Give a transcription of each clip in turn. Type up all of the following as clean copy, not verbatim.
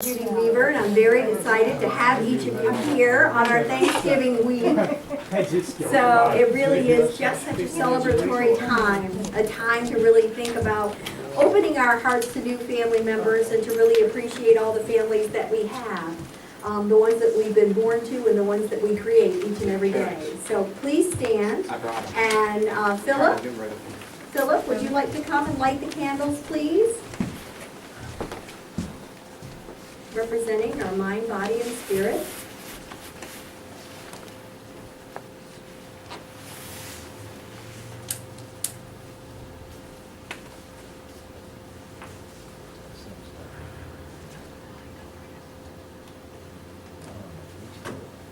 And I'm very excited to have each of you here on our Thanksgiving week. So it really is just such a celebratory time, a time to really think about opening our hearts to new family members and to really appreciate all the families that we have, the ones that we've been born to and the ones that we create each and every day. So please stand. And Philip, would you like to come and light the candles, please? Representing our mind, body, and spirit.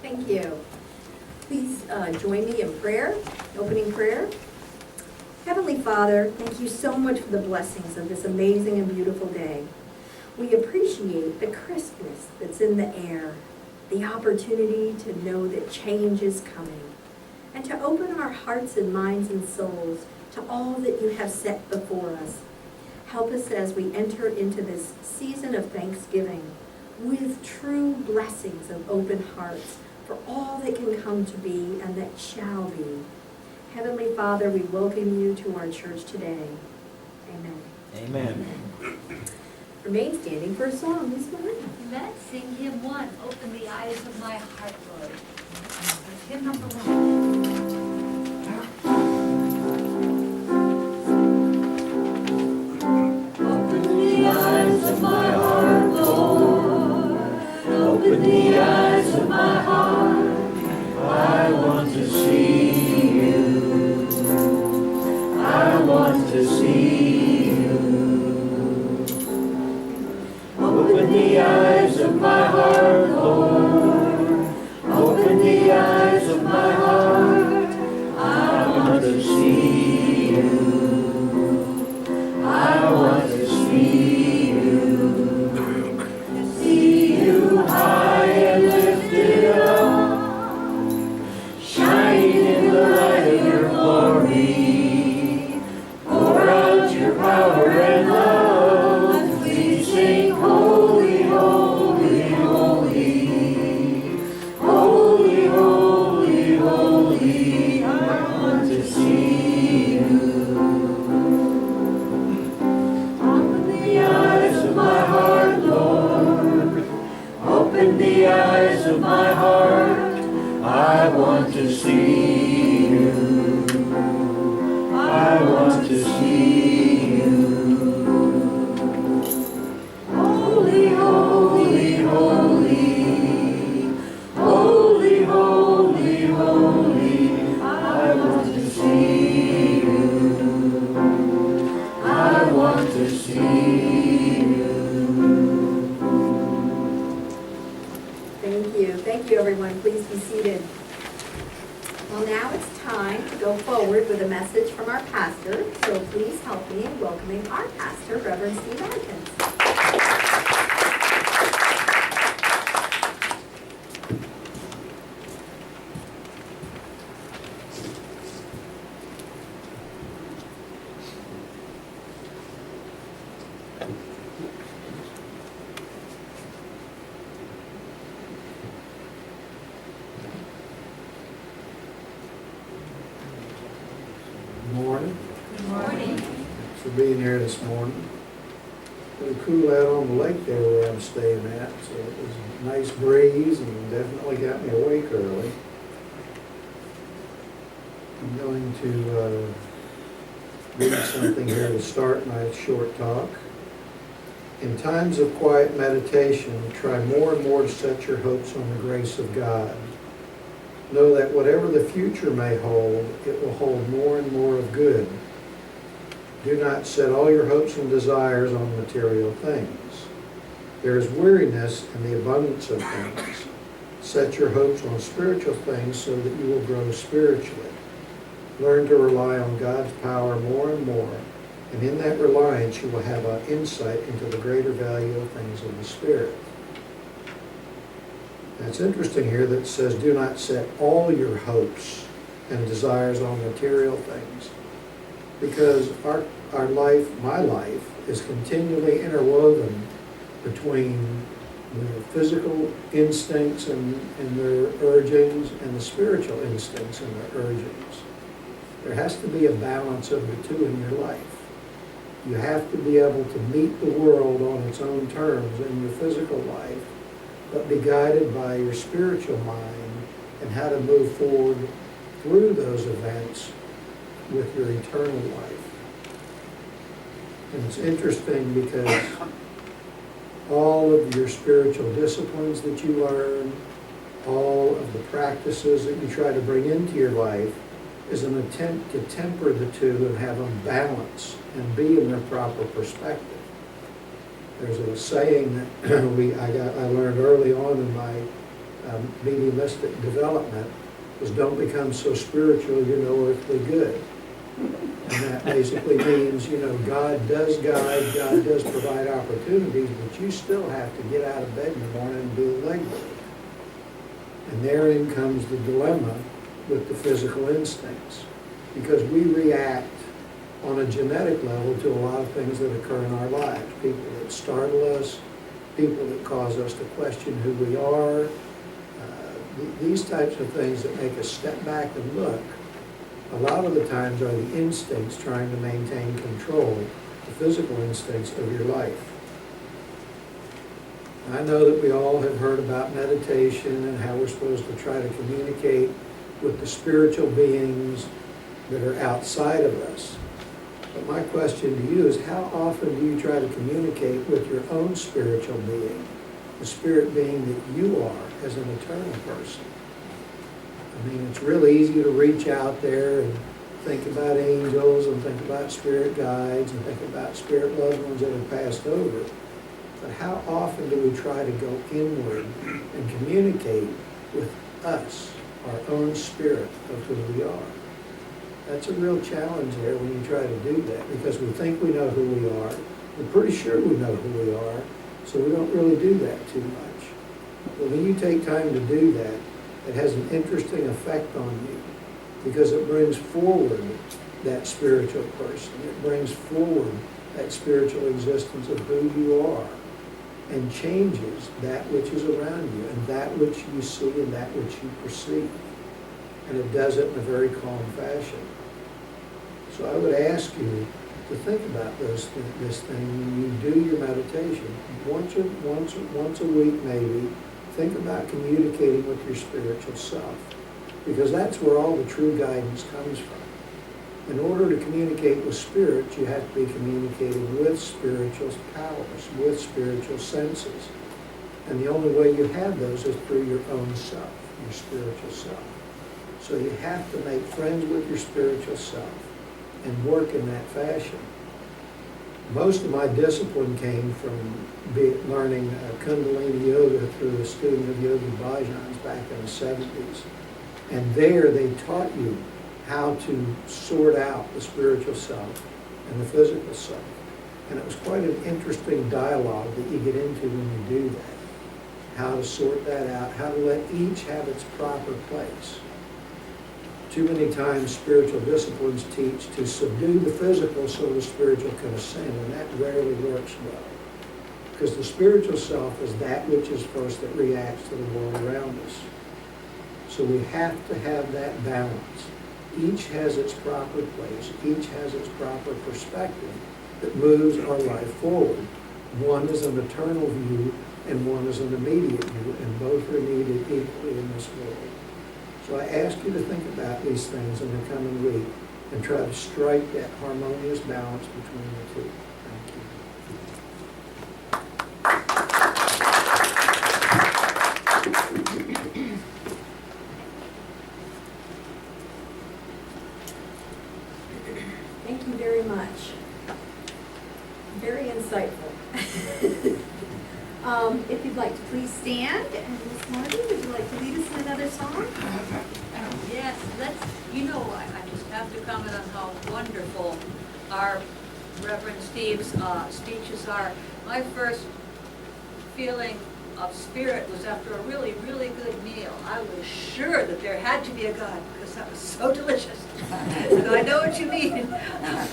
Thank you. Please join me in prayer, opening prayer. Heavenly Father, thank you so much for the blessings of this amazing and beautiful day. We appreciate the crispness that's in the air, the opportunity to know that change is coming, and to open our hearts and minds and souls to all that you have set before us. Help us as we enter into this season of Thanksgiving with true blessings of open hearts for all that can come to be and that shall be. Heavenly Father, we welcome you to our church today. Amen. Amen. Remain standing for a song this morning. Let's sing hymn 1, Open the Eyes of My Heart, Lord. That's hymn number 1. Open the eyes of my heart, Lord. Open the eyes of my heart. I want to see you. I want to see you. Open the eyes of my heart, Lord. Open the eyes of my heart. I want to see you. I want to see you. See you high and lifted up, shining in the light of your glory. Pour out your power and love. Sing holy, holy, holy, holy, holy, holy. I want to see you. Open the eyes of my heart, Lord. Open the eyes of my heart. I want to see you. I want to see you. Holy, holy, holy, holy, holy, holy, I want to see you. I want to see you. Thank you. Thank you, everyone. Please be seated. Well, now it's time to go forward with a message from our pastor. So please help me in welcoming our pastor, Reverend David Hiller. Being here this morning. It was cool out on the lake there where I'm staying at, so it was a nice breeze and definitely got me awake early. I'm going to read something here to start my short talk. In times of quiet meditation, try more and more to set your hopes on the grace of God. Know that whatever the future may hold, it will hold more and more of good. Do not set all your hopes and desires on material things. There is weariness in the abundance of things. Set your hopes on spiritual things so that you will grow spiritually. Learn to rely on God's power more and more, and in that reliance you will have an insight into the greater value of things of the Spirit. And it's interesting here that it says, do not set all your hopes and desires on material things. Because our life, my life, is continually interwoven between the physical instincts and their urgings and the spiritual instincts and their urgings. There has to be a balance of the two in your life. You have to be able to meet the world on its own terms in your physical life, but be guided by your spiritual mind and how to move forward through those events with your eternal life. And it's interesting because all of your spiritual disciplines that you learn, all of the practices that you try to bring into your life is an attempt to temper the two and have them balance and be in their proper perspective. There's a saying that I learned early on in my mediumistic development is don't become so spiritual you're no earthly good. And that basically means, God does guide, God does provide opportunities, but you still have to get out of bed in the morning and do the legwork. And therein comes the dilemma with the physical instincts, because we react on a genetic level to a lot of things that occur in our lives. People that startle us, people that cause us to question who we are, these types of things that make us step back and look, a lot of the times are the instincts trying to maintain control, the physical instincts of your life. I know that we all have heard about meditation and how we're supposed to try to communicate with the spiritual beings that are outside of us. But my question to you is, how often do you try to communicate with your own spiritual being, the spirit being that you are as an eternal person? I mean, it's really easy to reach out there and think about angels and think about spirit guides and think about spirit loved ones that have passed over. But how often do we try to go inward and communicate with us, our own spirit of who we are? That's a real challenge there when you try to do that, because we think we know who we are. We're pretty sure we know who we are, so we don't really do that too much. But when you take time to do that, it has an interesting effect on you, because it brings forward that spiritual person. It brings forward that spiritual existence of who you are and changes that which is around you and that which you see and that which you perceive. And it does it in a very calm fashion. So I would ask you to think about this thing when you do your meditation. Once a week maybe, think about communicating with your spiritual self, because that's where all the true guidance comes from. In order to communicate with spirit, you have to be communicating with spiritual powers, with spiritual senses. And the only way you have those is through your own self, your spiritual self. So you have to make friends with your spiritual self and work in that fashion. Most of my discipline came from learning Kundalini Yoga through a student of Yogi Bhajan's back in the 70s. And there they taught you how to sort out the spiritual self and the physical self. And it was quite an interesting dialogue that you get into when you do that. How to sort that out, how to let each have its proper place. Too many times spiritual disciplines teach to subdue the physical so the spiritual can ascend, and that rarely works well. Because the spiritual self is that which is first that reacts to the world around us. So we have to have that balance. Each has its proper place, each has its proper perspective that moves our life forward. One is an eternal view and one is an immediate view, and both are needed equally in this world. So I ask you to think about these things in the coming week and try to strike that harmonious balance between the two. Thank you. Thank you very much. Very insightful. If you'd like to please stand, and Miss Margaret, would you like to lead us in another song? Yes, I just have to comment on how wonderful our Reverend Steve's speeches are. My first feeling of spirit was after a really, really good meal. I was sure that there had to be a God, because that was so delicious. And I know what you mean.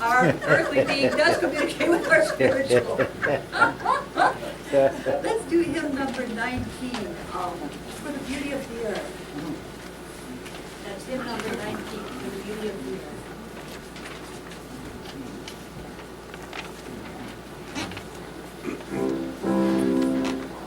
Our earthly being does communicate with our spiritual. Let's do hymn number 19, For the Beauty of the Earth. That's hymn number 19, For the Beauty of the Earth.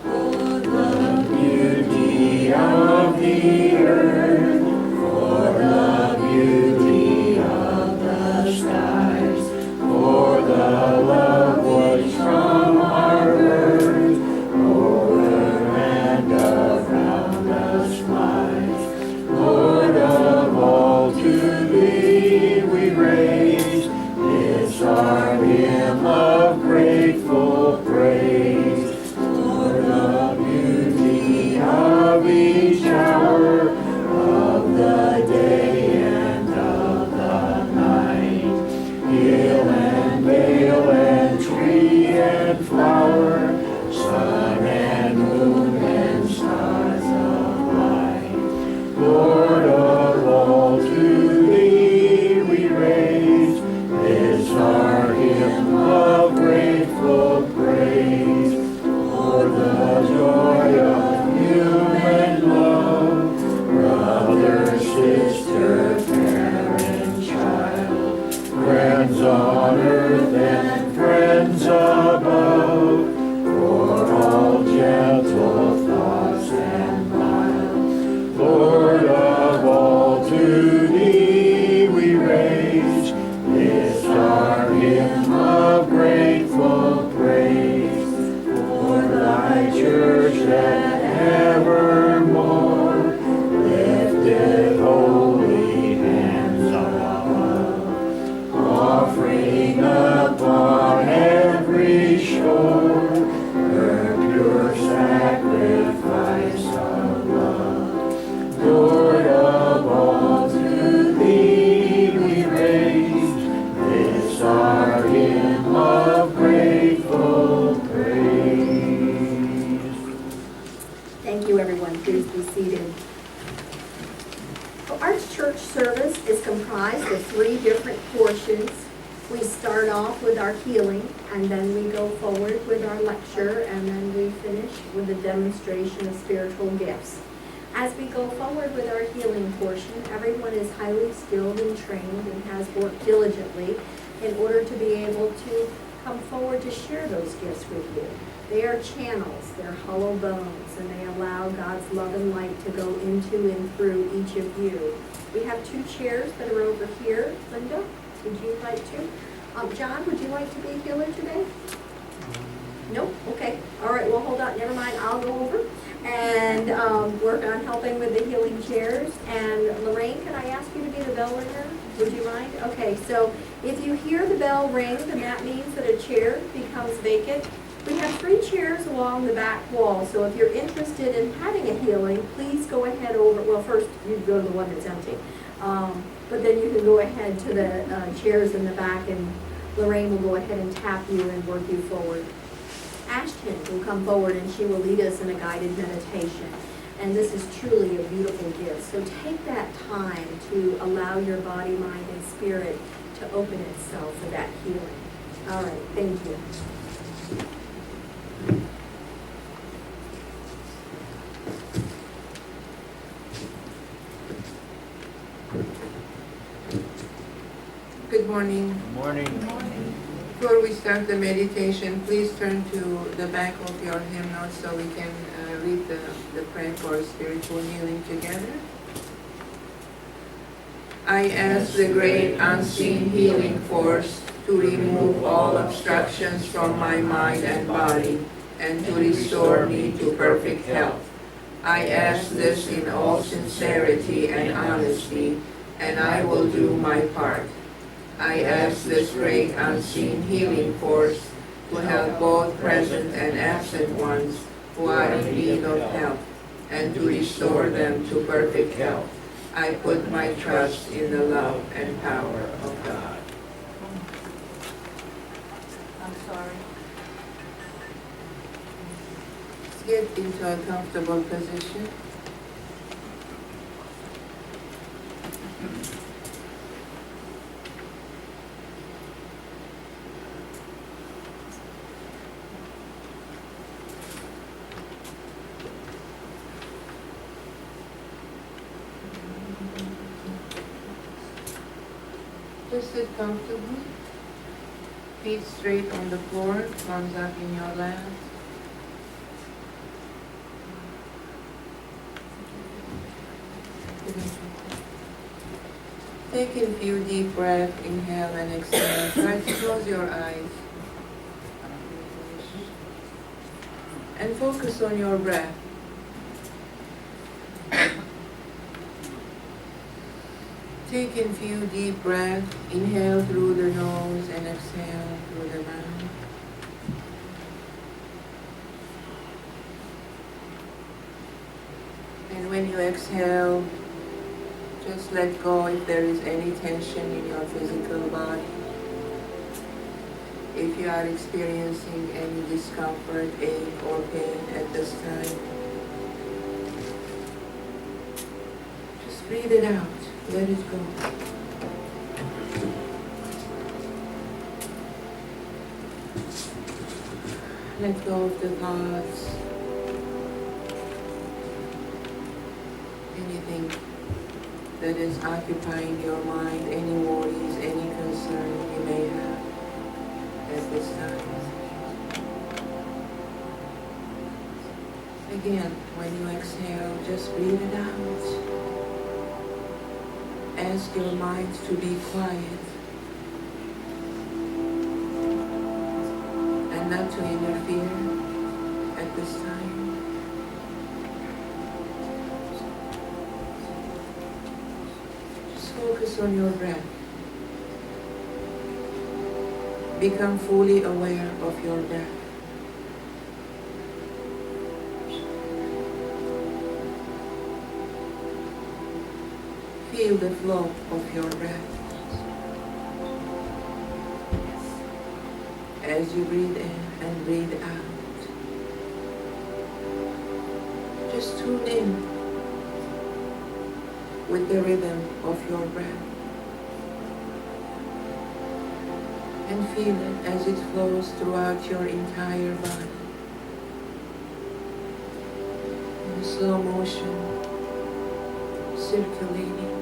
For the beauty of the earth, for the beauty of the skies, for the love which from our birth over and around us flies. Lord of all, to Thee we raise this our hymn of grateful praise. For the beauty of each hour of the day and of the night, hill and vale and tree and flower, sun and moon and stars of light. Lord of all, to Thee we raise this our hymn of grateful praise. For the joy of human love, brother, sister, parent, child, friends on earth and friends above, for all gentle thoughts and mild. Lord of all, to Thee we raise this our hymn of grateful praise. For Thy church that evermore lifted holy hands above, offering upon every shore her pure sacrifice of love. Lord of all, to Thee we raise this our hymn of grateful praise. Thank you, everyone. Please be seated. Well, our church service is comprised of 3 different portions. We start off with our healing, and then we go forward with our lecture, and then we finish with a demonstration of spiritual gifts. As we go forward with our healing portion, everyone is highly skilled and trained and has worked diligently in order to be able to come forward to share those gifts with you. They are channels, they're hollow bones, and they allow God's love and light to go into and through each of you. We have 2 chairs that are over here. Linda, would you like to? John, would you like to be healer today? Nope, okay. All right, well, hold on, never mind, I'll go over and work on helping with the healing chairs. And Lorraine, can I ask you to be the bell ringer? Would you mind? Okay, so if you hear the bell ring, then that means that a chair becomes vacant. We have 3 chairs along the back wall, so if you're interested in having a healing, please go ahead over, well, first you go to the one that's empty. But then you can go ahead to the chairs in the back, and Lorraine will go ahead and tap you and work you forward. Ashkhen will come forward and she will lead us in a guided meditation. And this is truly a beautiful gift. So take that time to allow your body, mind, and spirit to open itself for that healing. All right, thank you. Good morning. Good morning. Good morning. Before we start the meditation, please turn to the back of your hymn notes so we can read the prayer for spiritual healing together. I ask the great unseen healing force to remove all obstructions from my mind and body and to restore me to perfect health. I ask this in all sincerity and honesty, and I will do my part. I ask this great unseen healing force to help both present and absent ones who are in need of help and to restore them to perfect health. I put my trust in the love and power of God. I'm sorry. Let's get into a comfortable position. Just sit comfortably. Feet straight on the floor, palms up in your lap. Take a few deep breaths, inhale and exhale. Try to close your eyes. And focus on your breath. Take a few deep breaths. Inhale through the nose and exhale through the mouth. And when you exhale, just let go if there is any tension in your physical body. If you are experiencing any discomfort, ache, or pain at this time, just breathe it out. Let it go. Let go of the thoughts. Anything that is occupying your mind, any worries, any concern you may have at this time. Again, when you exhale, just breathe it out. Ask your mind to be quiet and not to interfere at this time. Just focus on your breath. Become fully aware of your breath. Feel the flow of your breath. As you breathe in and breathe out, just tune in with the rhythm of your breath and feel it as it flows throughout your entire body in slow motion, circulating.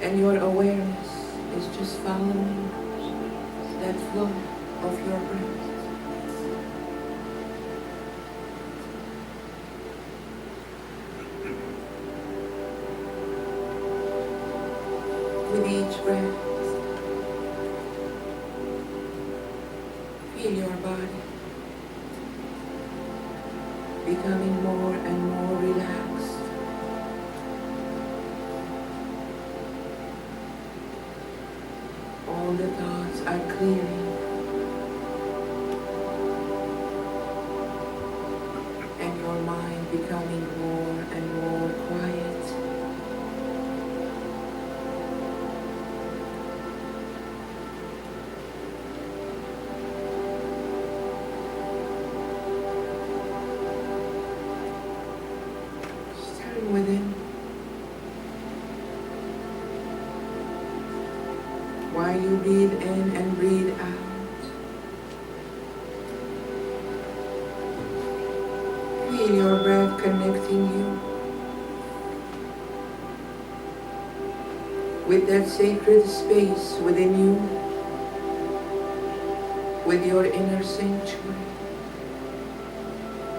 And your awareness is just following that flow of your breath. With each breath, feel your body becoming more and more relaxed. All the thoughts are clearing, and your mind becoming more and more quiet. Turn within. While you breathe in and breathe out, feel your breath connecting you with that sacred space within you, with your inner sanctuary,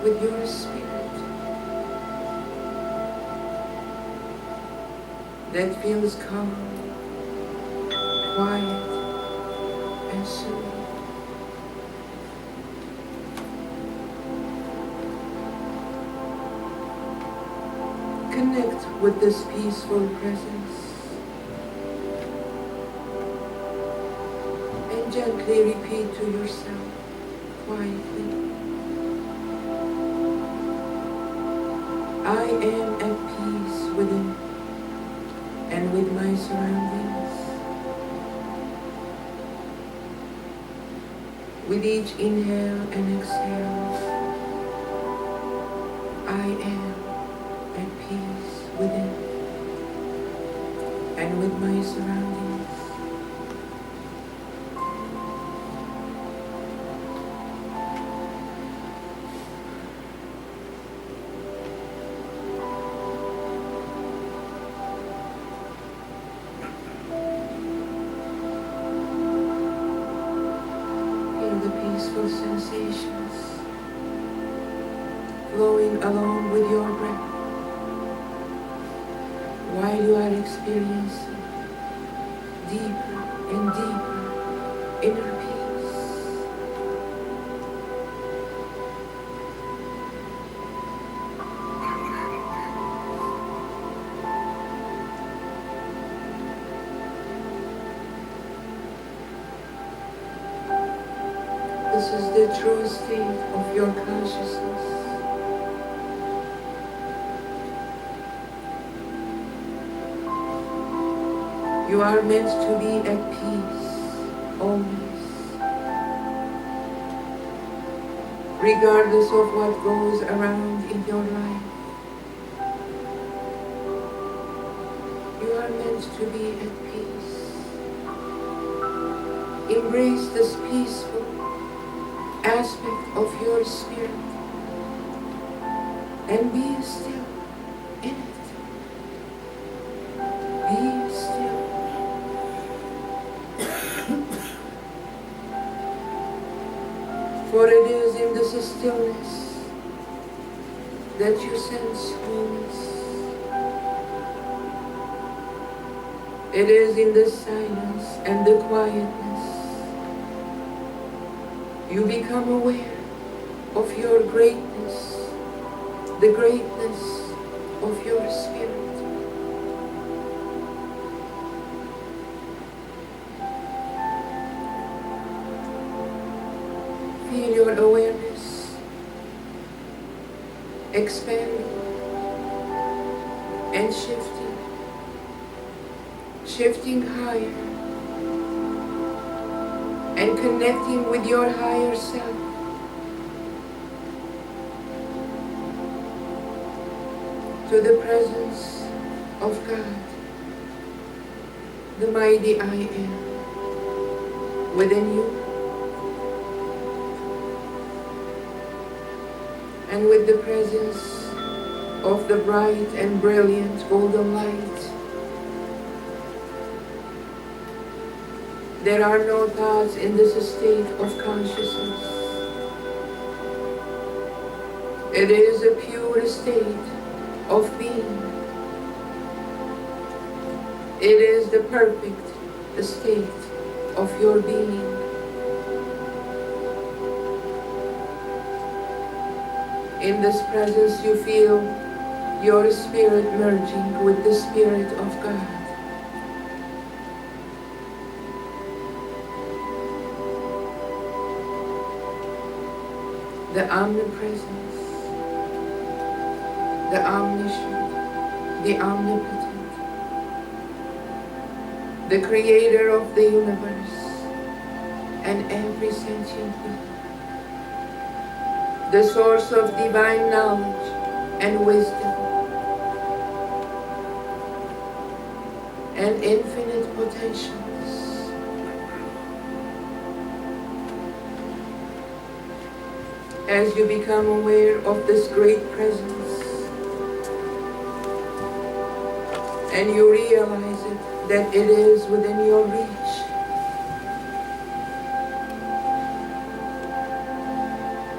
with your spirit that feels calm, quiet, and soothing. Connect with this peaceful presence and gently repeat to yourself quietly, I am at peace within and with my surroundings. With each inhale and exhale, I am at peace within and with my surroundings. sensations flowing along with your breath while you are experiencing deeper and deeper inner peace. This is the true state of your consciousness. You are meant to be at peace, always. Regardless of what goes around in your life. You are meant to be at peace. Embrace this peaceful aspect of your spirit and be still in it. Be still. For it is in this stillness that you sense wholeness. It is in the silence and the quietness you become aware of your greatness, the greatness of your spirit. Feel your awareness expanding and shifting higher and connecting with your higher self. To the presence of God, the mighty I am within you. And with the presence of the bright and brilliant golden light, there are no thoughts in this state of consciousness. It is a pure state of being. It is the perfect state of your being. In this presence you feel your spirit merging with the Spirit of God. The omnipresence, the omniscient, the omnipotent, the creator of the universe and every sentient being, the source of divine knowledge and wisdom and infinite potentials. As you become aware of this great presence and you realize it, that it is within your reach,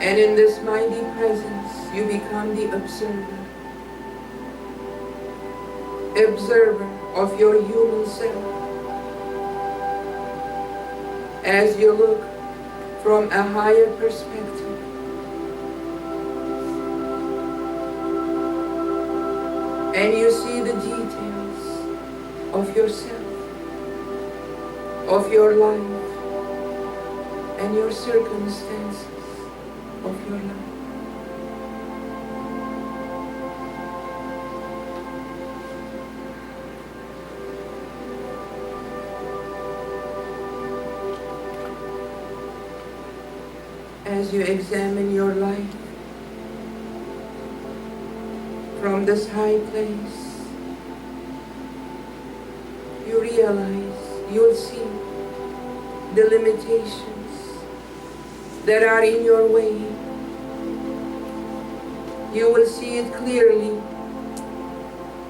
and in this mighty presence you become the observer of your human self. As you look from a higher perspective, and you see the details of yourself, of your life, and your circumstances of your life. As you examine your life from this high place, you realize, you'll see the limitations that are in your way. You will see it clearly,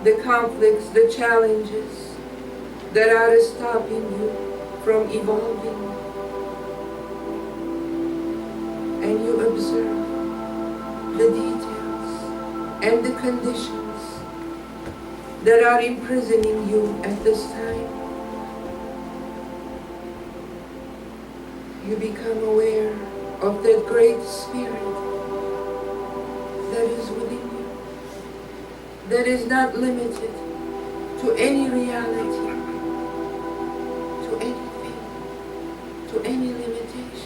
the conflicts, the challenges that are stopping you from evolving. And and you observe the details and the conditions that are imprisoning you at this time. You become aware of that great spirit that is within you, that is not limited to any reality, to anything, to any limitations.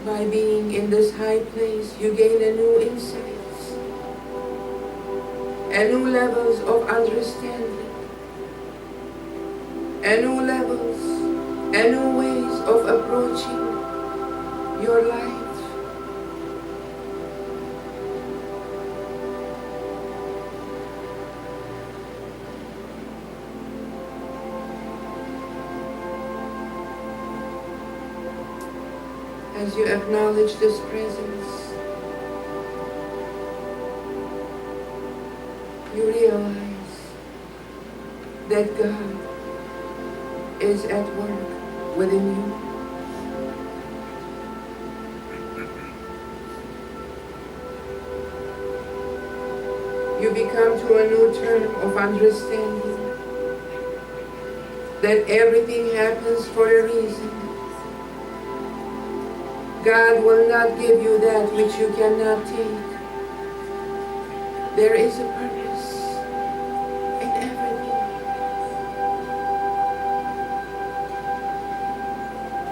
By being in this high place, you gain a new insights, a new levels of understanding, a new levels, a new ways of approaching your life. As you acknowledge this presence, you realize that God is at work within you. You become to a new term of understanding that everything happens for a reason. God will not give you that which you cannot take. There is a purpose in everything.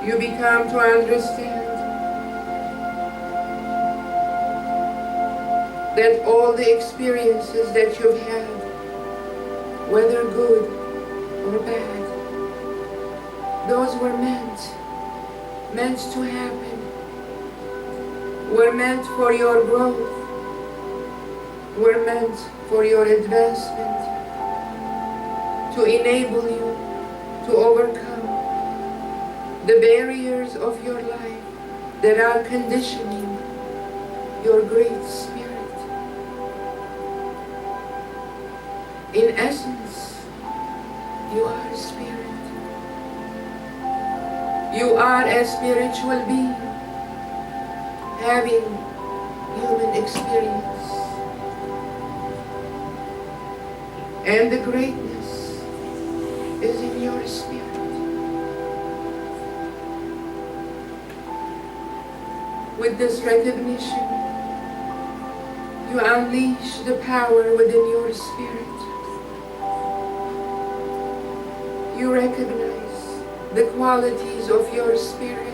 You become to understand that all the experiences that you've had, whether good or bad, those were meant to happen, were meant for your growth, were meant for your advancement, to enable you to overcome the barriers of your life that are conditioning your great spirit. In essence, you are a spirit. You are a spiritual being having human experience. And the greatness is in your spirit. With this recognition, you unleash the power within your spirit. You recognize the qualities of your spirit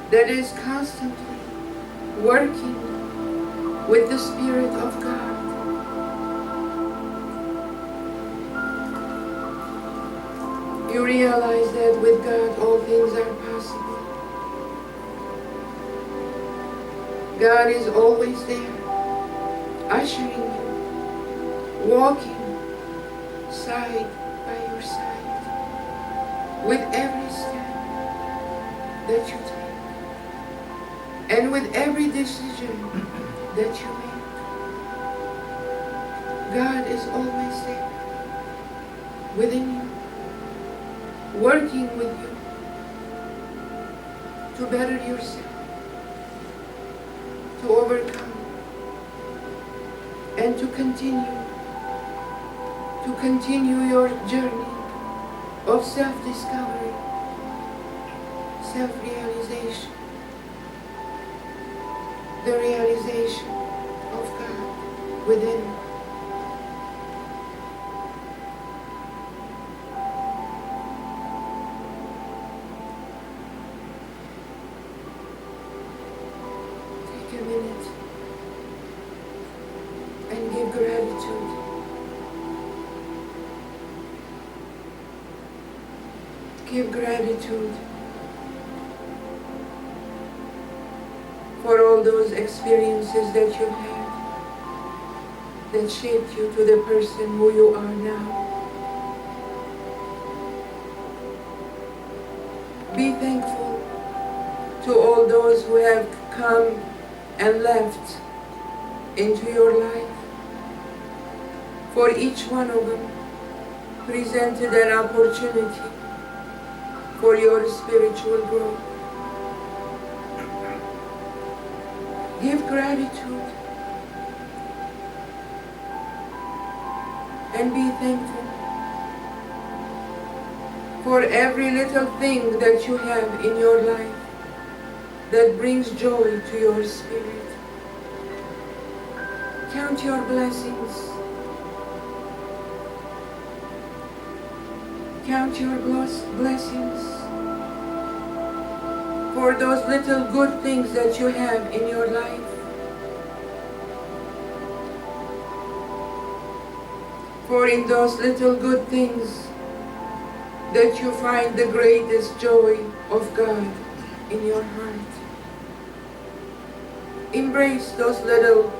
that is constantly working with the Spirit of God. You realize that with God all things are possible. God is always there, ushering you, walking side by your side, with every step that you take. And with every decision that you make, God is always there, within you, working with you to better yourself, to overcome, and to continue your journey of self-discovery, self-realization, the realization of God within. Take a minute and give gratitude. Give gratitude for all those experiences that you've had that shaped you to the person who you are now. Be thankful to all those who have come and left into your life. For each one of them, presented an opportunity for your spiritual growth. Give gratitude and be thankful for every little thing that you have in your life that brings joy to your spirit. Count your blessings. Count your blessings for those little good things that you have in your life. For in those little good things that you find the greatest joy of God in your heart. Embrace those little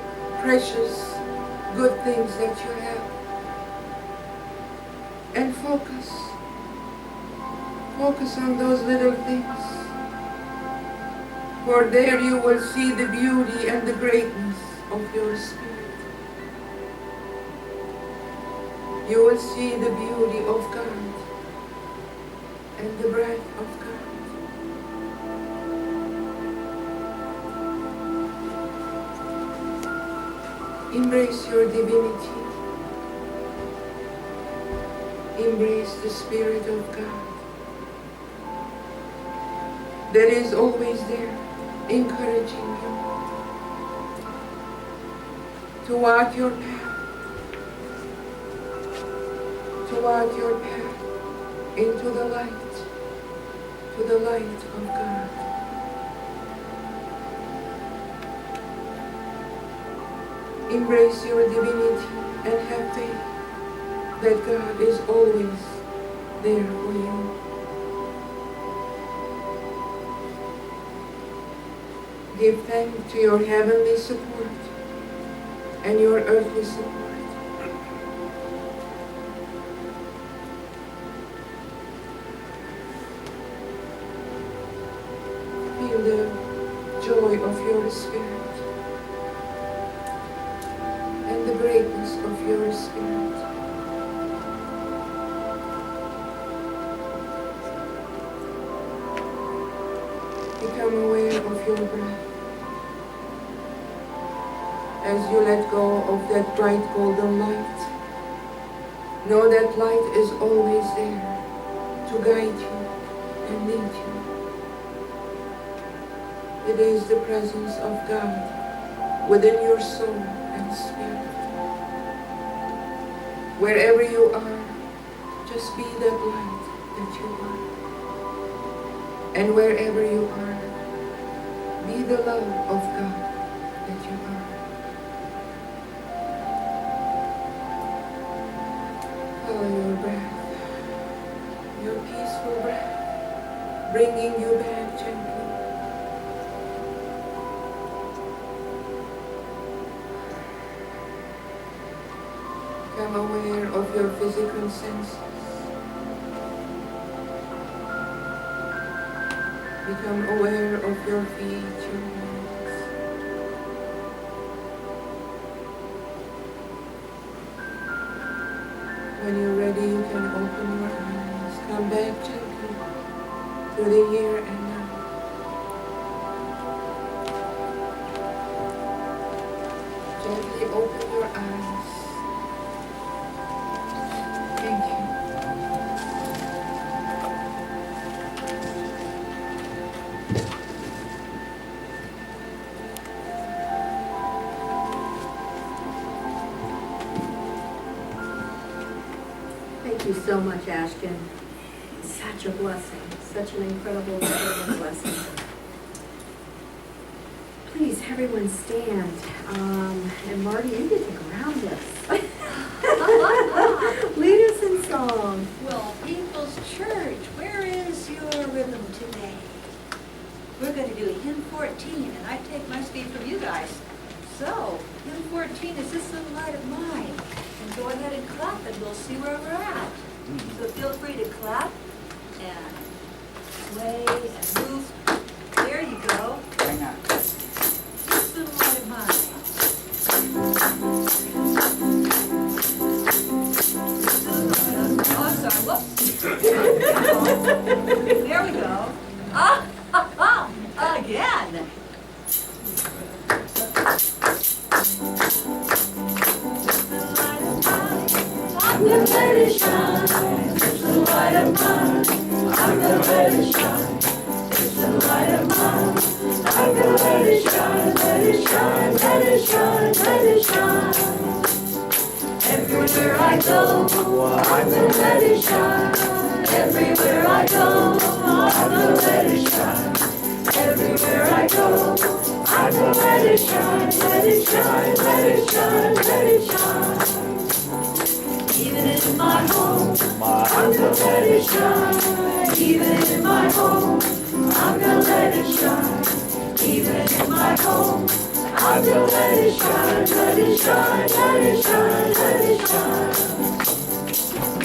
precious good things that you have and focus on those little things, for there you will see the beauty and the greatness of your spirit. You will see the beauty of God and the breath of God. Embrace your divinity. Embrace the Spirit of God that is always there, encouraging you to walk your path, into the light, to the light of God. Embrace your divinity and have faith that God is always there for you. Give thanks to your heavenly support and your earthly support. Feel the joy of your spirit and the greatness of your spirit. Become aware of your breath as you let go of that bright golden light. Know that light is always there to guide you and lead you. It is the presence of God within your soul and spirit. Wherever you are, just be that light that you are. And wherever you are, be the love of God that you are. Follow your breath, your peaceful breath, bringing you back gently. Become aware of your physical senses. Become aware of your feet, your hands. When you're ready, you can open your eyes. Come back gently to the here and now. Gently open your eyes. Thank you. Thank you so much, Ashken. Such a blessing, such an incredible blessing. Please, everyone stand. And Marty, you get to ground us. Lead us in song. Well, People's Church, where is your rhythm today? We're going to do hymn 14, and I take my speed from you guys. So, hymn 14 is This Little Light of Mine. And go ahead and clap, and we'll see where we're at. So feel free to clap and sway and move. There you go. Why not? This little light of mine. This little light of mine. I'm gonna let it shine. Everywhere I go, I'm gonna let it shine. Everywhere I go, I'm gonna let it shine, let it shine, let it shine, let it shine. Even in my home, I'm gonna let it shine. Even in my home, I'm gonna let it shine. Even in my home, I'm gonna let it shine, let it shine, let it shine, let it shine.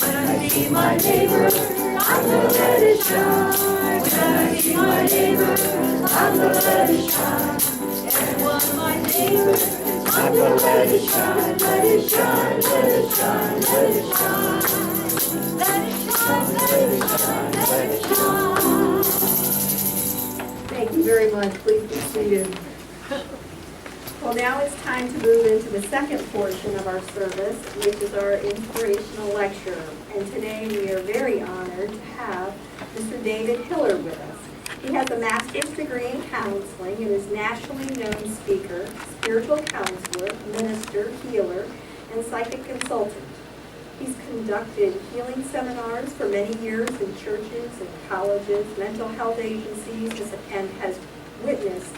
When I see my neighbor, I'm gonna let it shine. When I see my neighbor, I'm gonna let it shine. Every one of my neighbors, I'm gonna let it shine, let it shine, let it shine, let it shine. Let it shine, let it shine, let it shine. Thank you very much. Please be seated. Well, now it's time to move into the second portion of our service, which is our inspirational lecture. And today we are very honored to have Mr. David Hiller with us. He has a master's degree in counseling and is nationally known speaker, spiritual counselor, minister, healer, and psychic consultant. He's conducted healing seminars for many years in churches and colleges, mental health agencies, and has witnessed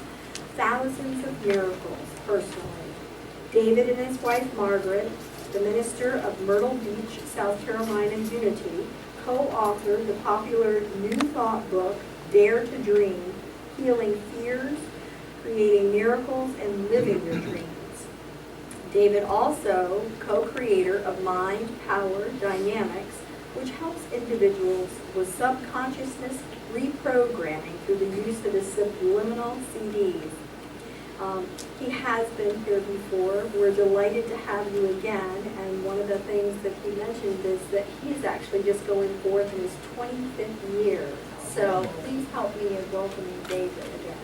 thousands of miracles personally. David and his wife Margaret, the minister of Myrtle Beach, South Carolina Unity, co-authored the popular New Thought book, Dare to Dream, Healing Fears, Creating Miracles, and Living Your Dreams. David also co-creator of Mind Power Dynamics, which helps individuals with subconsciousness reprogramming through the use of the Subliminal CDs. He has been here before. We're delighted to have you again, and one of the things that he mentioned is that he's actually just going forth in his 25th year. So please help me in welcoming David again.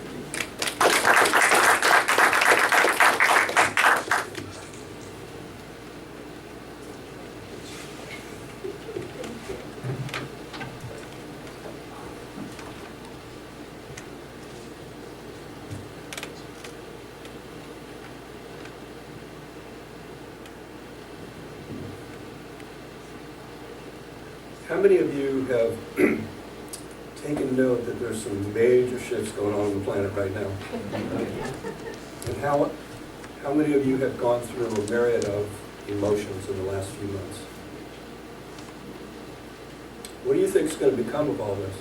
How many of you have taken note that there's some major shifts going on the planet right now? And how many of you have gone through a myriad of emotions in the last few months? What do you think is going to become of all this?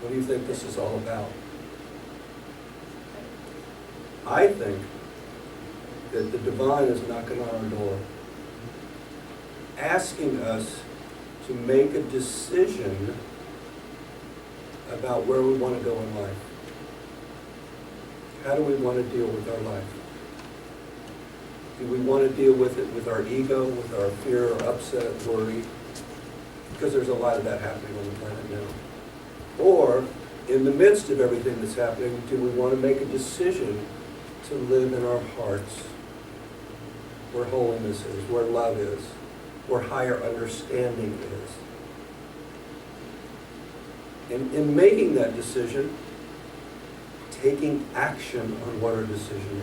What do you think this is all about? I think that the divine is knocking on our door, asking us to make a decision about where we want to go in life. How do we want to deal with our life? Do we want to deal with it with our ego, with our fear, or upset, worry? Because there's a lot of that happening on the planet now. Or, in the midst of everything that's happening, do we want to make a decision to live in our hearts, where holiness is, where love is, where higher understanding is? And in making that decision, taking action on what our decision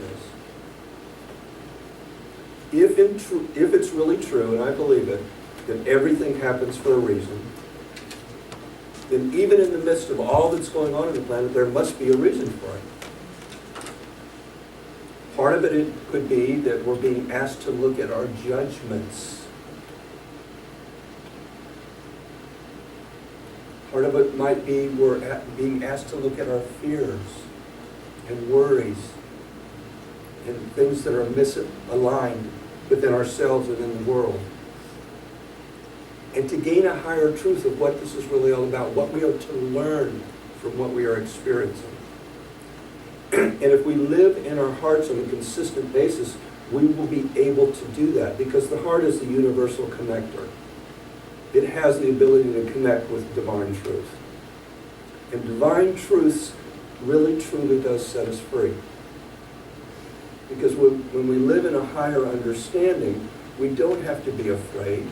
is. If it's really true, and I believe it, that everything happens for a reason, then even in the midst of all that's going on in the planet, there must be a reason for it. Part of it could be that we're being asked to look at our judgments. Part of it might be we're being asked to look at our fears and worries and things that are misaligned within ourselves and in the world. And to gain a higher truth of what this is really all about, what we are to learn from what we are experiencing. And if we live in our hearts on a consistent basis, we will be able to do that, because the heart is the universal connector. It has the ability to connect with divine truth. And divine truth really truly does set us free. Because when we live in a higher understanding, we don't have to be afraid.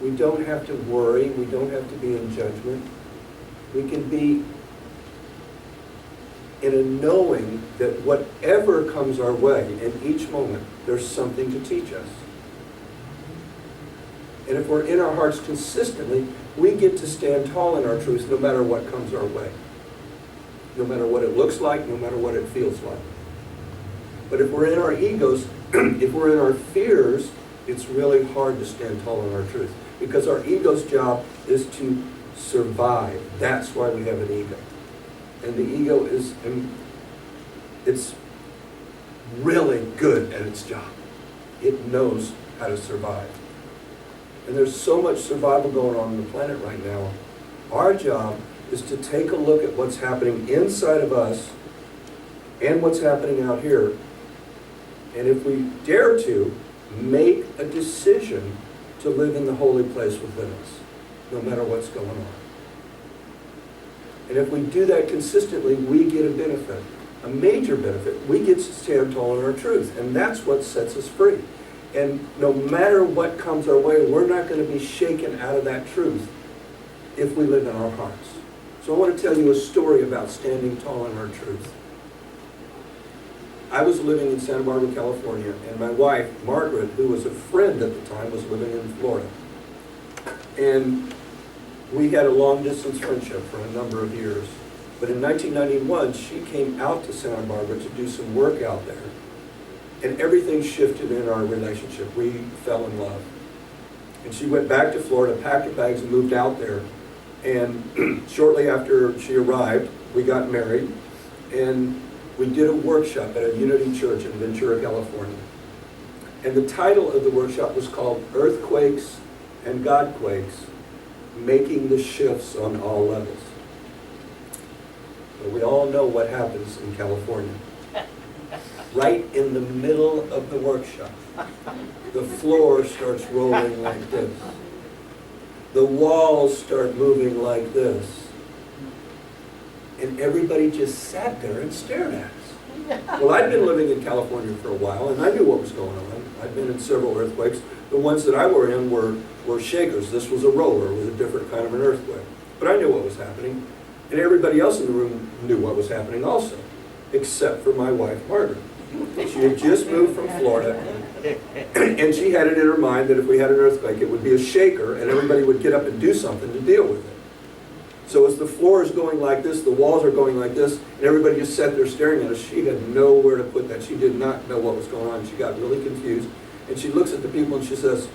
We don't have to worry. We don't have to be in judgment. We can be in a knowing that whatever comes our way in each moment, there's something to teach us. And if we're in our hearts consistently, we get to stand tall in our truth no matter what comes our way. No matter what it looks like, no matter what it feels like. But if we're in our egos, if we're in our fears, it's really hard to stand tall in our truth. Because our ego's job is to survive. That's why we have an ego. And the ego is, it's really good at its job. It knows how to survive. And there's so much survival going on the planet right now. Our job is to take a look at what's happening inside of us and what's happening out here. And if we dare to, make a decision to live in the holy place within us, no matter what's going on. And if we do that consistently, we get a benefit, a major benefit. We get to stand tall in our truth, and that's what sets us free. And no matter what comes our way, we're not going to be shaken out of that truth if we live in our hearts. So I want to tell you a story about standing tall in our truth. I was living in Santa Barbara, California, and my wife, Margaret, who was a friend at the time, was living in Florida. And we had a long-distance friendship for a number of years. But in 1991, she came out to Santa Barbara to do some work out there. And everything shifted in our relationship. We fell in love. And she went back to Florida, packed her bags, and moved out there. And shortly after she arrived, we got married. And we did a workshop at a Unity Church in Ventura, California. And the title of the workshop was called Earthquakes and Godquakes, Making the Shifts on All Levels. But we all know what happens in California. Right in the middle of the workshop, the floor starts rolling like this. The walls start moving like this. And everybody just sat there and stared at us. Well, I'd been living in California for a while, and I knew what was going on. I'd been in several earthquakes. The ones that I were in were shakers. This was a roller. It was a different kind of an earthquake. But I knew what was happening. And everybody else in the room knew what was happening also, except for my wife, Margaret. She had just moved from Florida, and she had it in her mind that if we had an earthquake, it would be a shaker, and everybody would get up and do something to deal with it. So as the floor is going like this, the walls are going like this, and everybody just sat there staring at us, she had nowhere to put that. She did not know what was going on. She got really confused, and she looks at the people and she says,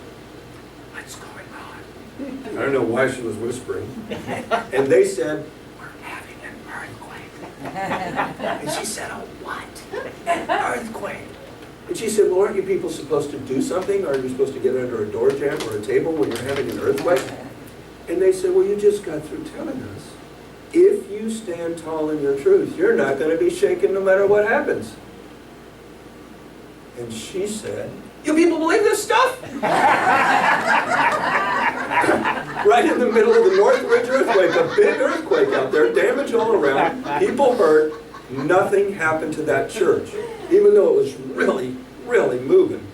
"What's going on?" I don't know why she was whispering. And they said, "We're having an earthquake." And she said, "Oh, what? An earthquake?" And she said, "Well, aren't you people supposed to do something? Aren't you supposed to get under a door jamb or a table when you're having an earthquake?" And they said, "Well, you just got through telling us, if you stand tall in your truth, you're not going to be shaken no matter what happens." And she said, "You people believe this stuff?" Right in the middle of the Northridge earthquake, a big earthquake out there, damage all around, people hurt, nothing happened to that church, even though it was really, really moving.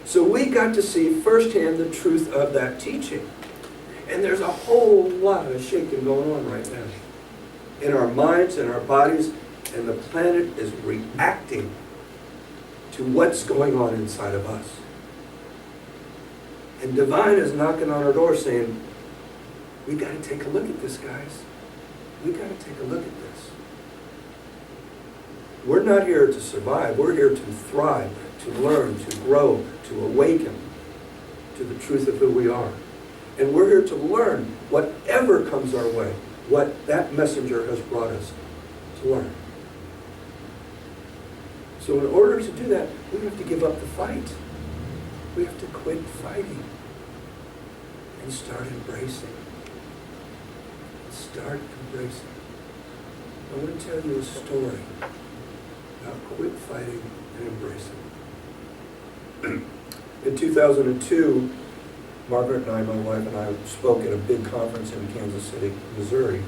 So we got to see firsthand the truth of that teaching. And there's a whole lot of shaking going on right now. In our minds, in our bodies, and the planet is reacting to what's going on inside of us. And Divine is knocking on our door saying, we got to take a look at this, guys. We got to take a look at this. We're not here to survive. We're here to thrive, to learn, to grow, to awaken to the truth of who we are. And we're here to learn whatever comes our way, what that messenger has brought us to learn. So in order to do that, we have to give up the fight. We have to quit fighting and start embracing. Start embracing. I want to tell you a story about quit fighting and embracing. In 2002, Margaret and I, my wife and I, spoke at a big conference in Kansas City, Missouri.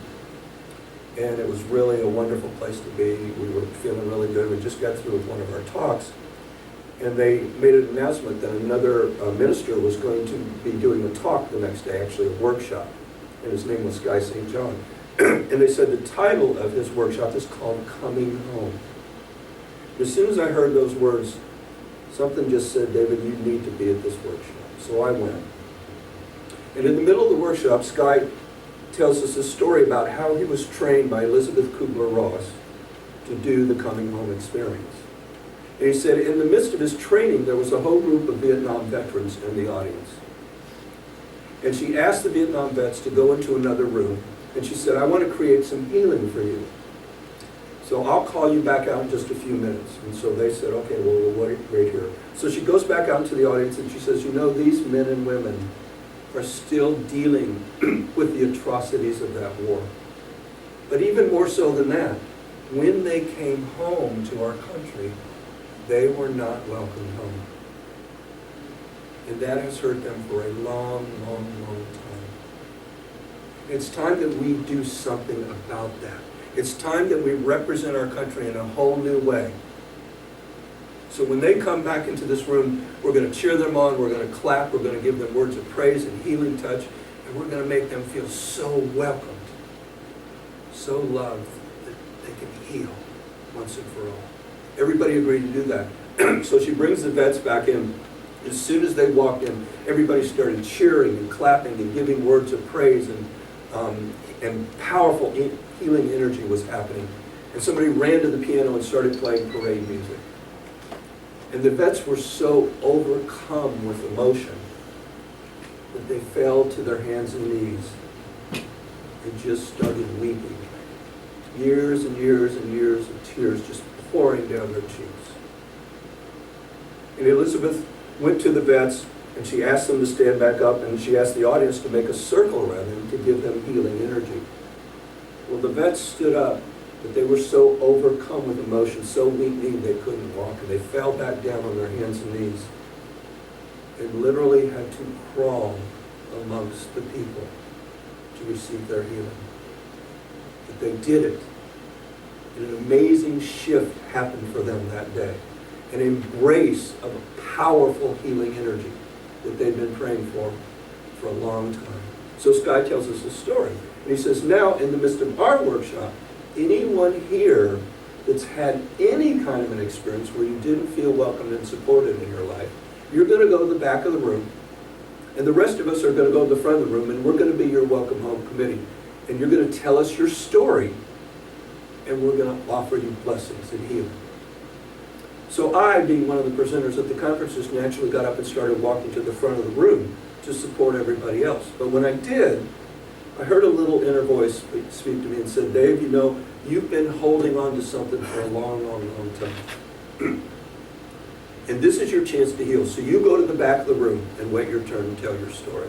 And it was really a wonderful place to be. We were feeling really good. We just got through with one of our talks. And they made an announcement that another minister was going to be doing a talk the next day, actually a workshop. And his name was Guy St. John. And they said the title of his workshop is called Coming Home. As soon as I heard those words, something just said, David, you need to be at this workshop. So I went. And in the middle of the workshop, PschyK tells us a story about how he was trained by Elizabeth Kubler-Ross to do the coming home experience. And he said in the midst of his training, there was a whole group of Vietnam veterans in the audience. And she asked the Vietnam vets to go into another room, and she said, I want to create some healing for you. So I'll call you back out in just a few minutes. And so they said, okay, well, we'll wait right here. So she goes back out into the audience and she says, you know, these men and women are still dealing with the atrocities of that war. But even more so than that, when they came home to our country, they were not welcomed home. And that has hurt them for a long, long, long time. It's time that we do something about that. It's time that we represent our country in a whole new way. So when they come back into this room, we're going to cheer them on, we're going to clap, we're going to give them words of praise and healing touch, and we're going to make them feel so welcomed, so loved, that they can heal once and for all. Everybody agreed to do that. So she brings the vets back in. As soon as they walked in, everybody started cheering and clapping and giving words of praise, and powerful healing energy was happening. And somebody ran to the piano and started playing parade music. And the vets were so overcome with emotion that they fell to their hands and knees and just started weeping. Years and years and years of tears just pouring down their cheeks. And Elizabeth went to the vets and she asked them to stand back up, and she asked the audience to make a circle around them to give them healing energy. Well, the vets stood up, but they were so overcome with emotion, so weak-kneed they couldn't walk, and they fell back down on their hands and knees and literally had to crawl amongst the people to receive their healing. But they did it. And an amazing shift happened for them that day. An embrace of a powerful healing energy that they'd been praying for a long time. So PschyK tells us a story. And he says, now in the midst of our workshop, anyone here that's had any kind of an experience where you didn't feel welcomed and supported in your life, you're going to go to the back of the room, and the rest of us are going to go to the front of the room, and we're going to be your welcome home committee. And you're going to tell us your story, and we're going to offer you blessings and healing. So I, being one of the presenters at the conference, just naturally got up and started walking to the front of the room to support everybody else. But when I did, I heard a little inner voice speak to me and said, Dave, you know, you've been holding on to something for a long, long, long time. And this is your chance to heal. So you go to the back of the room and wait your turn and tell your story.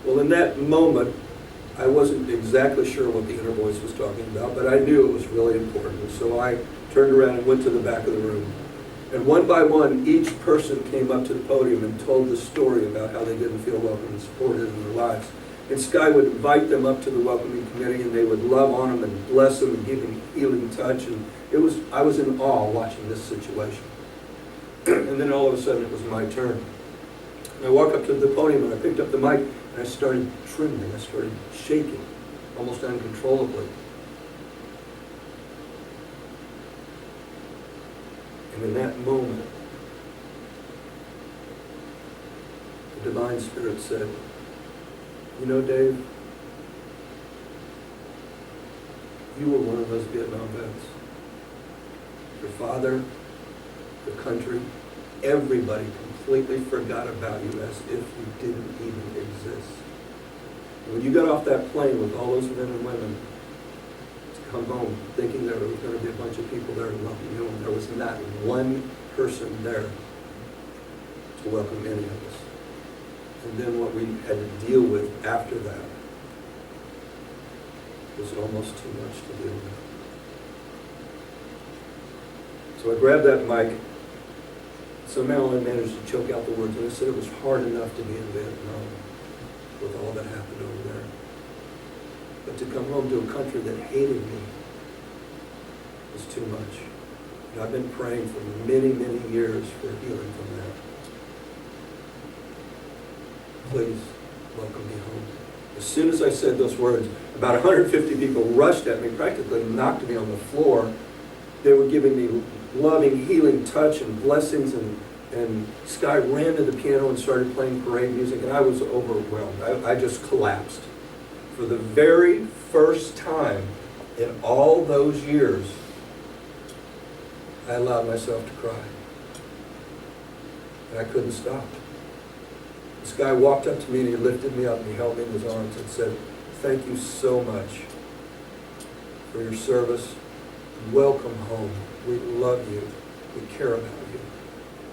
Well, in that moment, I wasn't exactly sure what the inner voice was talking about, but I knew it was really important. And so I turned around and went to the back of the room. And one by one, each person came up to the podium and told the story about how they didn't feel welcome and supported in their lives. And PschyK would invite them up to the welcoming committee, and they would love on them and bless them and give them healing touch. And I was in awe watching this situation. And then all of a sudden, it was my turn. And I walked up to the podium, and I picked up the mic, and I started trembling. I started shaking, almost uncontrollably. And in that moment, the Divine Spirit said, you know, Dave, you were one of those Vietnam vets. Your father, the country, everybody completely forgot about you as if you didn't even exist. And when you got off that plane with all those men and women to come home thinking there was going to be a bunch of people there to welcome you, and there was not one person there to welcome any of us. And then what we had to deal with after that was almost too much to deal with. So I grabbed that mic. Somehow I managed to choke out the words, and I said it was hard enough to be in Vietnam with all that happened over there. But to come home to a country that hated me was too much. And I've been praying for many, many years for healing from that. Please welcome me home. As soon as I said those words, about 150 people rushed at me, practically knocked me on the floor. They were giving me loving, healing touch and blessings, and And this guy ran to the piano and started playing parade music, and I was overwhelmed. I just collapsed. For the very first time in all those years, I allowed myself to cry. And I couldn't stop. This guy walked up to me and he lifted me up and he held me in his arms and said, "Thank you so much for your service. Welcome home. We love you. We care about you."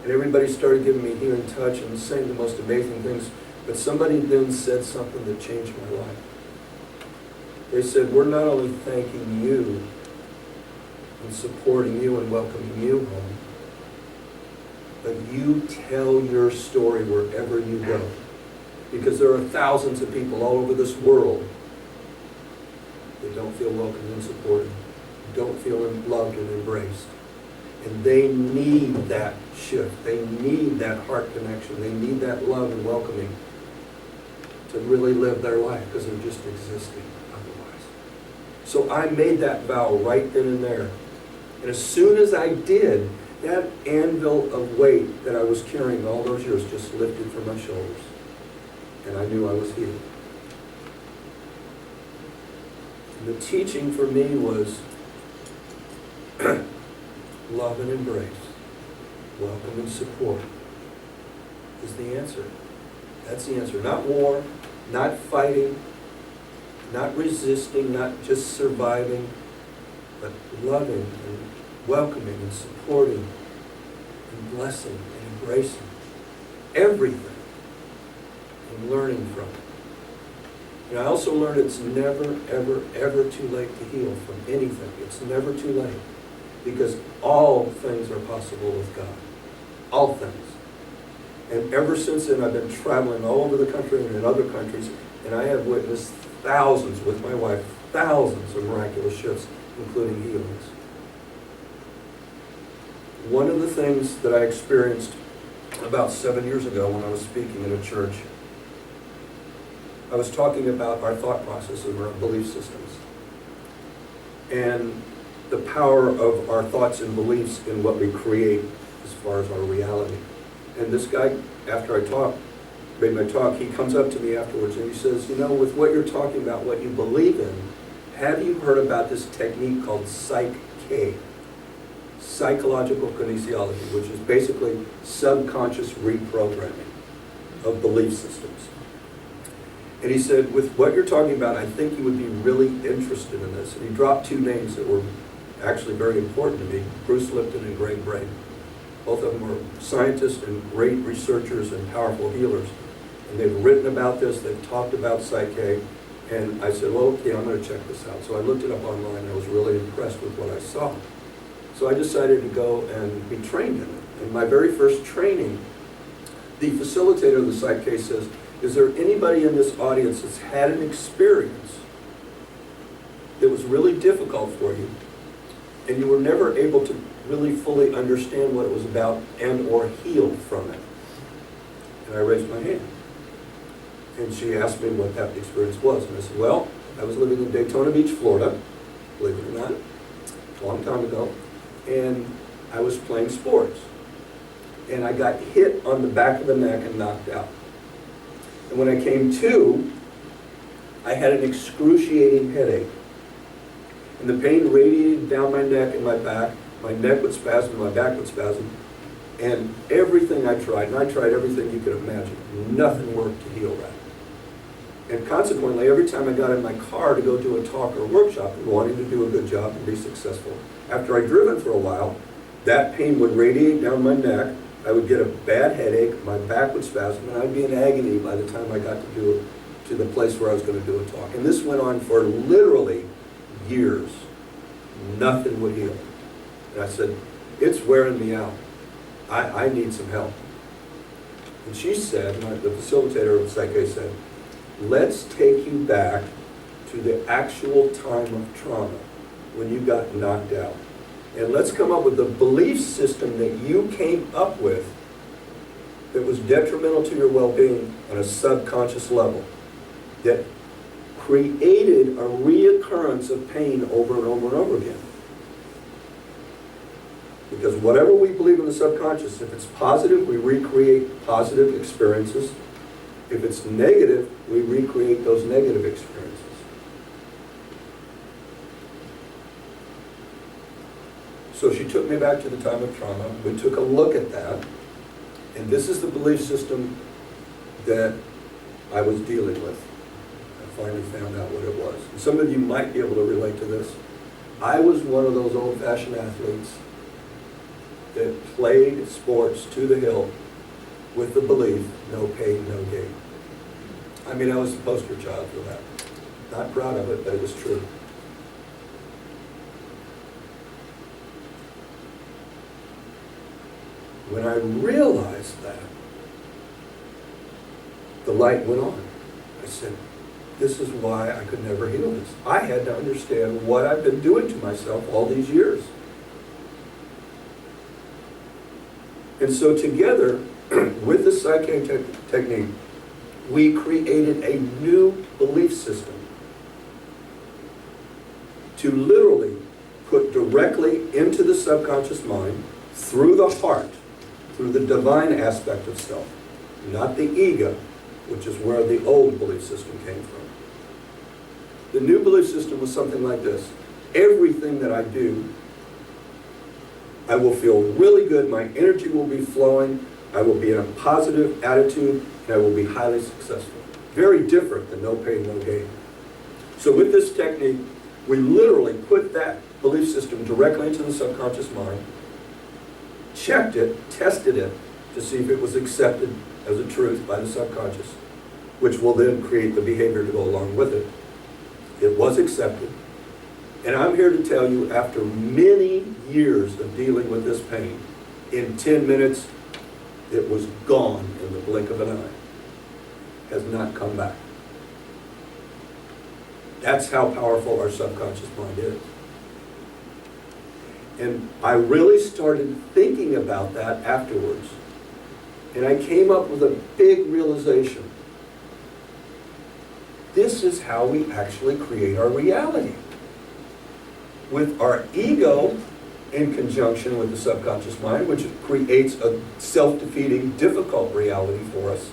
And everybody started giving me healing touch and saying the most amazing things. But somebody then said something that changed my life. They said, "We're not only thanking you and supporting you and welcoming you home, but you tell your story wherever you go. Because there are thousands of people all over this world that don't feel welcomed and supported, don't feel loved and embraced. And they need that shift. They need that heart connection. They need that love and welcoming to really live their life because they're just existing otherwise." So I made that vow right then and there. And as soon as I did, that anvil of weight that I was carrying all those years just lifted from my shoulders. And I knew I was healed. And the teaching for me was love and embrace, welcome and support is the answer. That's the answer. Not war, not fighting, not resisting, not just surviving, but loving and welcoming and supporting and blessing and embracing everything and learning from it. And I also learned it's never, ever, ever too late to heal from anything. It's never too late because all things are possible with God. All things. And ever since then, I've been traveling all over the country and in other countries, and I have witnessed thousands, with my wife, thousands of miraculous shifts, including healings. One of the things that I experienced about 7 years ago when I was speaking in a church, I was talking about our thought process and our belief systems and the power of our thoughts and beliefs in what we create as far as our reality. And this guy, after I made my talk, he comes up to me afterwards and he says, "You know, with what you're talking about, what you believe in, have you heard about this technique called Psych-K? Psychological kinesiology, which is basically subconscious reprogramming of belief systems." And he said, "With what you're talking about, I think you would be really interested in this." And he dropped two names that were actually very important to me, Bruce Lipton and Greg Braden. Both of them were scientists and great researchers and powerful healers. And they've written about this, they've talked about Psych-K. And I said, "Well, okay, I'm going to check this out." So I looked it up online and I was really impressed with what I saw. So I decided to go and be trained in it. In my very first training, the facilitator of the Psych-K says, "Is there anybody in this audience that's had an experience that was really difficult for you and you were never able to really fully understand what it was about and or heal from it?" And I raised my hand. And she asked me what that experience was. And I said, "Well, I was living in Daytona Beach, Florida, believe it or not, a long time ago, and I was playing sports. And I got hit on the back of the neck and knocked out. And when I came to, I had an excruciating headache. And the pain radiated down my neck and my back. My neck would spasm, my back would spasm. And everything I tried, and I tried everything you could imagine, nothing worked to heal that. And consequently, every time I got in my car to go do a talk or a workshop, wanting to do a good job and be successful, after I'd driven for a while, that pain would radiate down my neck, I would get a bad headache, my back would spasm, and I'd be in agony by the time I got to the place where I was going to do a talk. And this went on for literally years. Nothing would heal. And I said, "It's wearing me out. I need some help." And she said, the facilitator of Psych-K said, "Let's take you back to the actual time of trauma when you got knocked out. And let's come up with a belief system that you came up with that was detrimental to your well-being on a subconscious level, that created a reoccurrence of pain over and over and over again." Because whatever we believe in the subconscious, if it's positive, we recreate positive experiences. If it's negative, we recreate those negative experiences. So she took me back to the time of trauma. We took a look at that. And this is the belief system that I was dealing with. I finally found out what it was. And some of you might be able to relate to this. I was one of those old-fashioned athletes that played sports to the hilt with the belief, no pain, no gain. I mean, I was the poster child for that. Not proud of it, but it was true. When I realized that, the light went on. I said, this is why I could never heal this. I had to understand what I've been doing to myself all these years. And so together, with the Psych-K technique, we created a new belief system to literally put directly into the subconscious mind through the heart, through the divine aspect of self, not the ego, which is where the old belief system came from. The new belief system was something like this. Everything that I do, I will feel really good, my energy will be flowing, I will be in a positive attitude, and I will be highly successful. Very different than no pain, no gain. So with this technique, we literally put that belief system directly into the subconscious mind, checked it, tested it to see if it was accepted as a truth by the subconscious, which will then create the behavior to go along with it. It was accepted. And I'm here to tell you, after many years of dealing with this pain, in 10 minutes, it was gone in the blink of an eye. Has not come back. That's how powerful our subconscious mind is. And I really started thinking about that afterwards. And I came up with a big realization. This is how we actually create our reality. With our ego in conjunction with the subconscious mind, which creates a self-defeating, difficult reality for us.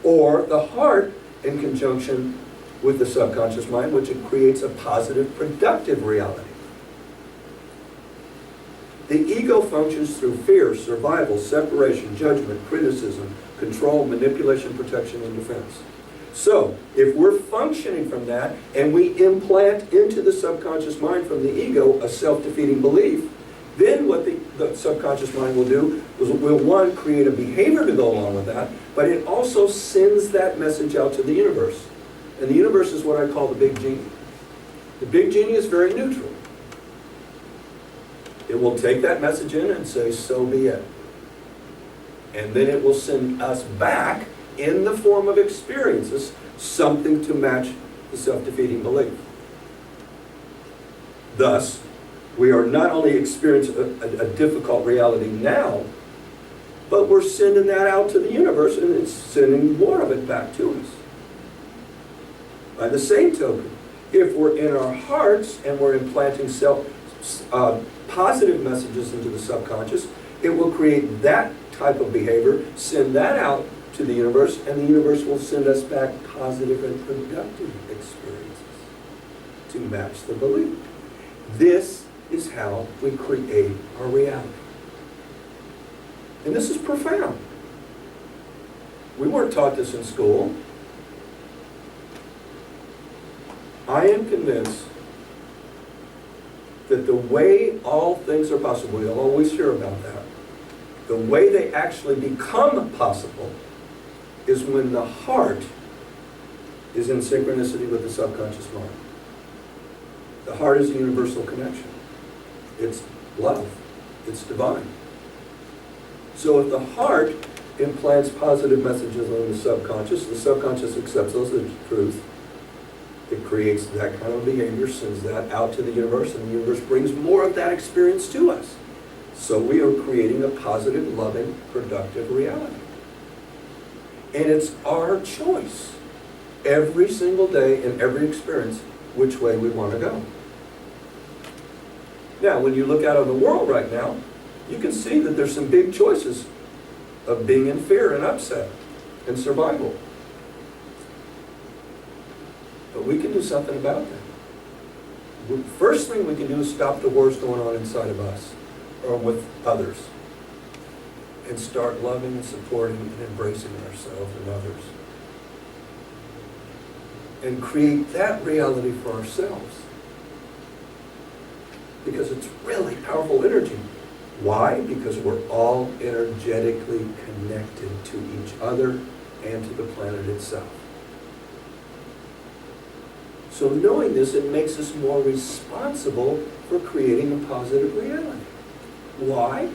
Or the heart in conjunction with the subconscious mind, which it creates a positive, productive reality. The ego functions through fear, survival, separation, judgment, criticism, control, manipulation, protection, and defense. So, if we're functioning from that, and we implant into the subconscious mind from the ego a self-defeating belief, then what the subconscious mind will do is will, one, create a behavior to go along with that, but it also sends that message out to the universe. And the universe is what I call the big genie. The big genie is very neutral. It will take that message in and say, so be it. And then it will send us back, in the form of experiences, something to match the self-defeating belief. Thus, we are not only experiencing a difficult reality now, but we're sending that out to the universe, and it's sending more of it back to us. By the same token, if we're in our hearts and we're implanting positive messages into the subconscious, it will create that type of behavior, send that out to the universe, and the universe will send us back positive and productive experiences to match the belief. This is how we create our reality. And this is profound. We weren't taught this in school. I am convinced that the way all things are possible, you'll always hear about that, the way they actually become possible is when the heart is in synchronicity with the subconscious mind. The heart is a universal connection. It's love. It's divine. So if the heart implants positive messages on the subconscious accepts those as truth, it creates that kind of behavior, sends that out to the universe, and the universe brings more of that experience to us. So we are creating a positive, loving, productive reality. And it's our choice, every single day in every experience, which way we want to go. Now, when you look out on the world right now, you can see that there's some big choices of being in fear and upset and survival. But we can do something about that. First thing we can do is stop the wars going on inside of us or with others and start loving and supporting and embracing ourselves and others. And create that reality for ourselves. Because it's really powerful energy. Why? Because we're all energetically connected to each other and to the planet itself. So knowing this, it makes us more responsible for creating a positive reality. Why?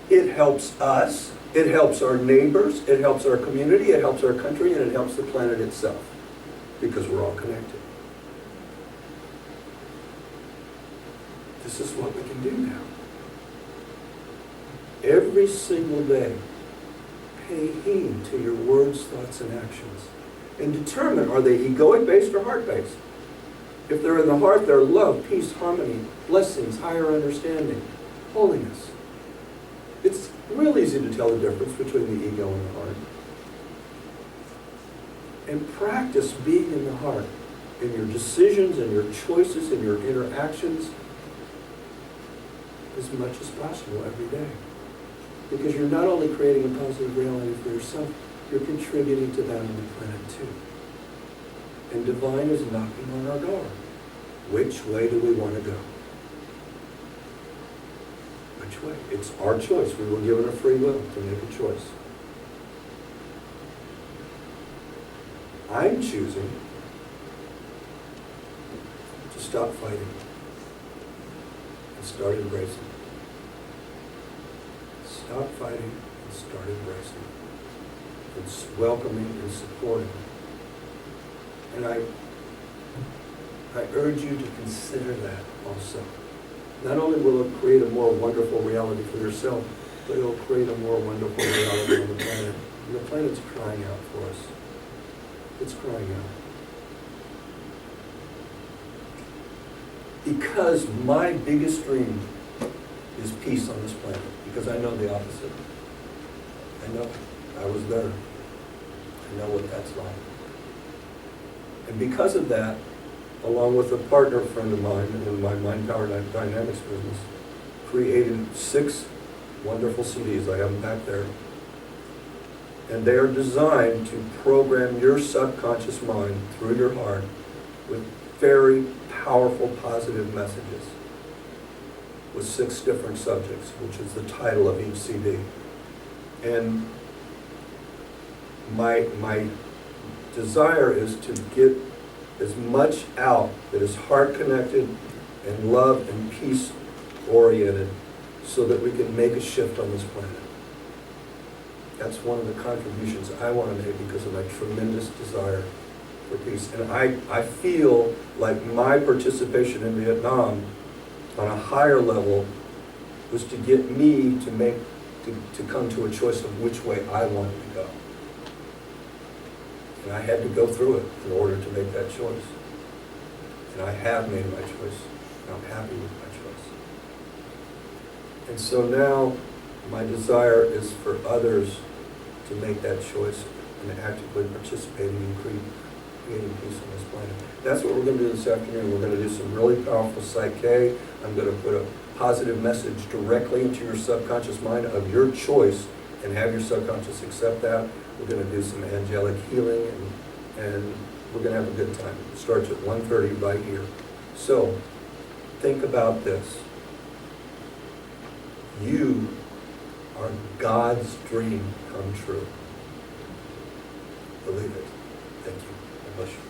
It helps us, it helps our neighbors, it helps our community, it helps our country, and it helps the planet itself. Because we're all connected. This is what we can do now. Every single day, pay heed to your words, thoughts, and actions. And determine, are they egoic-based or heart-based? If they're in the heart, they're love, peace, harmony, blessings, higher understanding, holiness. It's real easy to tell the difference between the ego and the heart. And practice being in the heart, in your decisions, and your choices, and your interactions, as much as possible every day. Because you're not only creating a positive reality for yourself, you're contributing to that on the planet too. And divine is knocking on our door. Which way do we want to go? Which way? It's our choice. We were given a free will to make a choice. I'm choosing to stop fighting and start embracing. Stop fighting and start embracing. It's welcoming and supporting. And I urge you to consider that also. Not only will it create a more wonderful reality for yourself, but it will create a more wonderful reality on the planet. And the planet's crying out for us. It's crying out. Because my biggest dream is peace on this planet. Because I know the opposite. I know. I was there. I know what that's like. And because of that, along with a partner friend of mine in my Mind Power Dynamics business, created 6 wonderful CDs. I have them back there. And they are designed to program your subconscious mind through your heart with very powerful positive messages with 6 different subjects, which is the title of each CD. And my desire is to get as much out that is heart connected and love and peace oriented so that we can make a shift on this planet. That's one of the contributions I want to make because of my tremendous desire for peace. And I feel like my participation in Vietnam on a higher level was to get me to come to a choice of which way I wanted to go. And I had to go through it in order to make that choice. And I have made my choice. And I'm happy with my choice. And so now my desire is for others to make that choice and actively participating in creating peace on this planet. That's what we're going to do this afternoon. We're going to do some really powerful Psych-K. I'm going to put a positive message directly into your subconscious mind of your choice and have your subconscious accept that. We're going to do some angelic healing and we're going to have a good time. It starts at 1:30 right here. So think about this. You are God's dream come true. Believe it. Thank you. God bless you.